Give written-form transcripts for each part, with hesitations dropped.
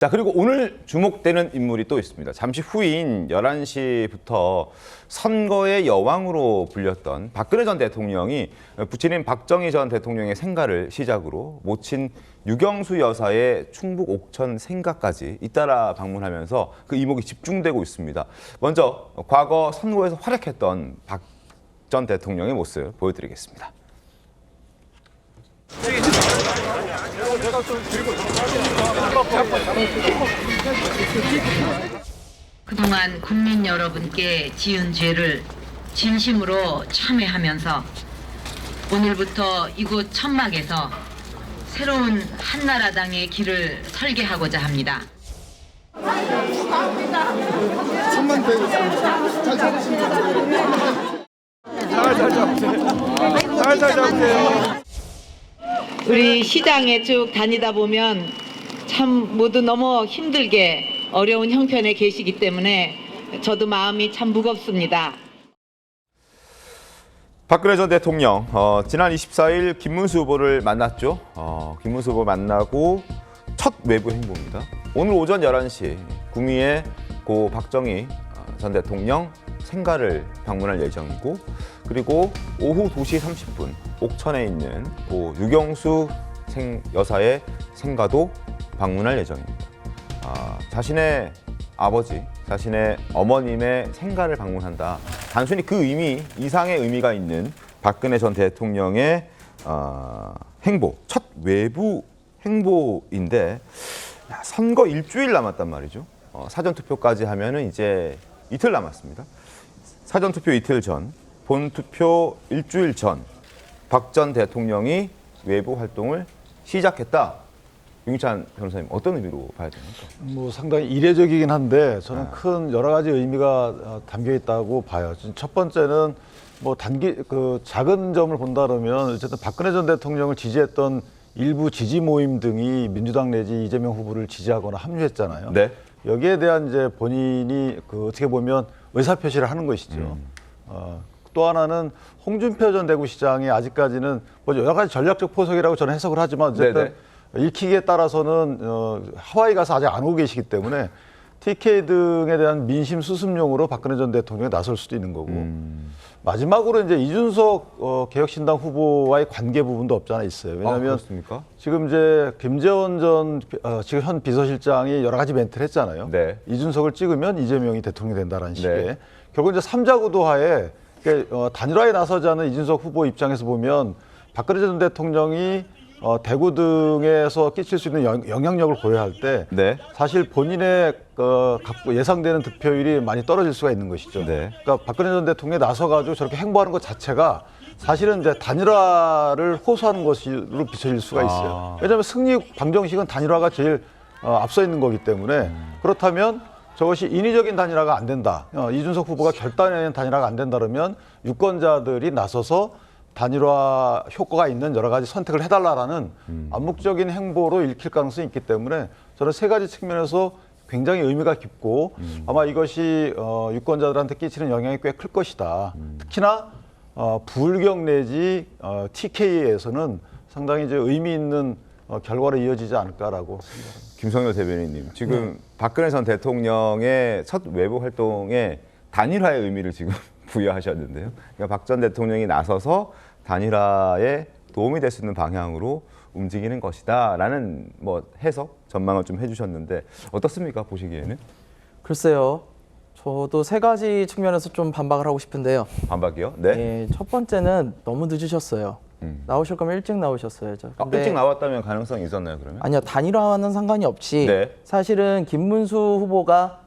자, 그리고 오늘 주목되는 인물이 또 있습니다. 잠시 후인 11시부터 선거의 여왕으로 불렸던 박근혜 전 대통령이 부친인 박정희 전 대통령의 생가를 시작으로 모친 유경수 여사의 충북 옥천 생가까지 잇따라 방문하면서 그 이목이 집중되고 있습니다. 먼저 과거 선거에서 활약했던 박 전 대통령의 모습 보여드리겠습니다. 그동안 국민 여러분께 지은 죄를 진심으로 참회하면서 오늘부터 이곳 천막에서 새로운 한나라당의 길을 설계하고자 합니다. 살살 잡으세요. 우리 시장에 쭉 다니다 보면 참 모두 너무 힘들게 어려운 형편에 계시기 때문에 저도 마음이 참 무겁습니다. 박근혜 전 대통령 지난 24일 김문수 후보를 만났죠. 김문수 후보 만나고 첫 외부 행보입니다. 오늘 오전 11시 구미의 고 박정희 전 대통령 생가를 방문할 예정이고, 그리고 오후 2시 30분 옥천에 있는 고 유경수 여사의 생가도 방문할 예정입니다. 자신의 아버지, 자신의 어머님의 생가를 방문한다. 단순히 그 의미 이상의 의미가 있는 박근혜 전 대통령의 행보, 첫 외부 행보인데, 선거 일주일 남았단 말이죠. 사전투표까지 하면은 이제 이틀 남았습니다. 사전투표 이틀 전, 본투표 일주일 전, 박 전 대통령이 외부 활동을 시작했다. 윤희찬 변호사님, 어떤 의미로 봐야 됩니까? 상당히 이례적이긴 한데 저는 큰 여러 가지 의미가 담겨 있다고 봐요. 첫 번째는 작은 점을 본다 그러면 어쨌든 박근혜 전 대통령을 지지했던 일부 지지 모임 등이 민주당 내지 이재명 후보를 지지하거나 합류했잖아요. 네. 여기에 대한 이제 본인이 어떻게 보면 의사표시를 하는 것이죠. 또 하나는 홍준표 전 대구시장이 아직까지는 여러 가지 전략적 포석이라고 저는 해석을 하지만 어쨌든 읽히기에 따라서는 하와이 가서 아직 안 오고 계시기 때문에 TK 등에 대한 민심 수습용으로 박근혜 전 대통령이 나설 수도 있는 거고, 마지막으로 이제 이준석 개혁신당 후보와의 관계 부분도 없지 않아 있어요. 왜냐하면 지금 이제 김재원 전 지금 현 비서실장이 여러 가지 멘트를 했잖아요. 네. 이준석을 찍으면 이재명이 대통령이 된다라는 식의. 결국 이제 삼자구도하에 단일화에 나서지 않은 이준석 후보 입장에서 보면 박근혜 전 대통령이 대구 등에서 끼칠 수 있는 영향력을 고려할 때 사실 본인의 예상되는 득표율이 많이 떨어질 수가 있는 것이죠. 그러니까 박근혜 전 대통령이 나서가지고 저렇게 행보하는 것 자체가 사실은 이제 단일화를 호소하는 것으로 비춰질 수가 있어요. 왜냐하면 승리 방정식은 단일화가 제일 앞서 있는 거기 때문에, 그렇다면 저것이 인위적인 단일화가 안 된다. 이준석 후보가 결단해낸 단일화가 안 된다 그러면 유권자들이 나서서 단일화 효과가 있는 여러 가지 선택을 해달라라는 암묵적인 행보로 읽힐 가능성이 있기 때문에 저는 세 가지 측면에서 굉장히 의미가 깊고 아마 이것이 유권자들한테 끼치는 영향이 꽤 클 것이다. 특히나 부울경 내지 TK에서는 상당히 이제 의미 있는 결과로 이어지지 않을까라고 생각합니다. 김성열 대변인님, 지금 박근혜 전 대통령의 첫 외부 활동에 단일화의 의미를 지금 부여하셨는데요. 그러니까 박 전 대통령이 나서서 단일화에 도움이 될 수 있는 방향으로 움직이는 것이다라는 해석, 전망을 좀 해주셨는데 어떻습니까, 보시기에는? 글쎄요, 저도 세 가지 측면에서 좀 반박을 하고 싶은데요. 반박이요? 네. 첫 번째는 너무 늦으셨어요. 나오실 거면 일찍 나오셨어야죠. 근데 일찍 나왔다면 가능성이 있었나요, 그러면? 아니요, 단일화와는 상관이 없이 사실은 김문수 후보가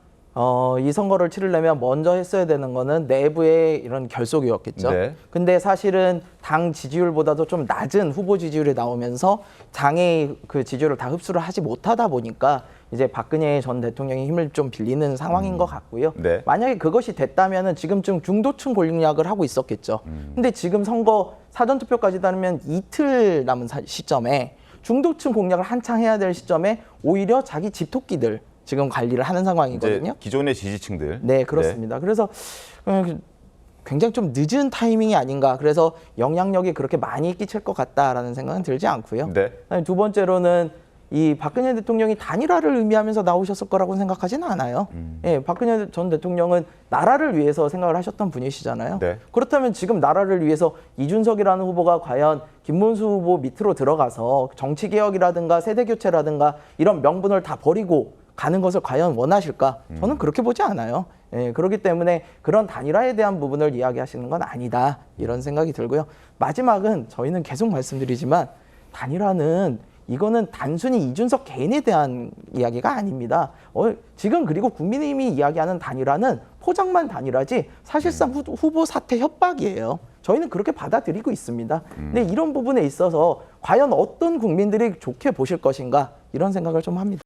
이 선거를 치르려면 먼저 했어야 되는 거는 내부의 이런 결속이었겠죠. 근데 사실은 당 지지율보다도 좀 낮은 후보 지지율이 나오면서 당의 그 지지율을 다 흡수를 하지 못하다 보니까 이제 박근혜 전 대통령의 힘을 좀 빌리는 상황인 것 같고요. 만약에 그것이 됐다면은 지금쯤 중도층 공략을 하고 있었겠죠. 근데 지금 선거 사전투표까지 따르면 이틀 남은 시점에 중도층 공략을 한창 해야 될 시점에 오히려 자기 집토끼들 지금 관리를 하는 상황이거든요. 기존의 지지층들. 네, 그렇습니다. 그래서 굉장히 좀 늦은 타이밍이 아닌가. 그래서 영향력이 그렇게 많이 끼칠 것 같다라는 생각은 들지 않고요. 두 번째로는 이 박근혜 대통령이 단일화를 의미하면서 나오셨을 거라고 생각하지는 않아요. 예, 박근혜 전 대통령은 나라를 위해서 생각을 하셨던 분이시잖아요. 네. 그렇다면 지금 나라를 위해서 이준석이라는 후보가 과연 김문수 후보 밑으로 들어가서 정치개혁이라든가 세대교체라든가 이런 명분을 다 버리고 가는 것을 과연 원하실까? 저는 그렇게 보지 않아요. 예, 그렇기 때문에 그런 단일화에 대한 부분을 이야기하시는 건 아니다. 이런 생각이 들고요. 마지막은 저희는 계속 말씀드리지만 단일화는 이거는 단순히 이준석 개인에 대한 이야기가 아닙니다. 지금 그리고 국민의힘이 이야기하는 단일화는 포장만 단일화지 사실상 후보 사퇴 협박이에요. 저희는 그렇게 받아들이고 있습니다. 근데 이런 부분에 있어서 과연 어떤 국민들이 좋게 보실 것인가 이런 생각을 좀 합니다.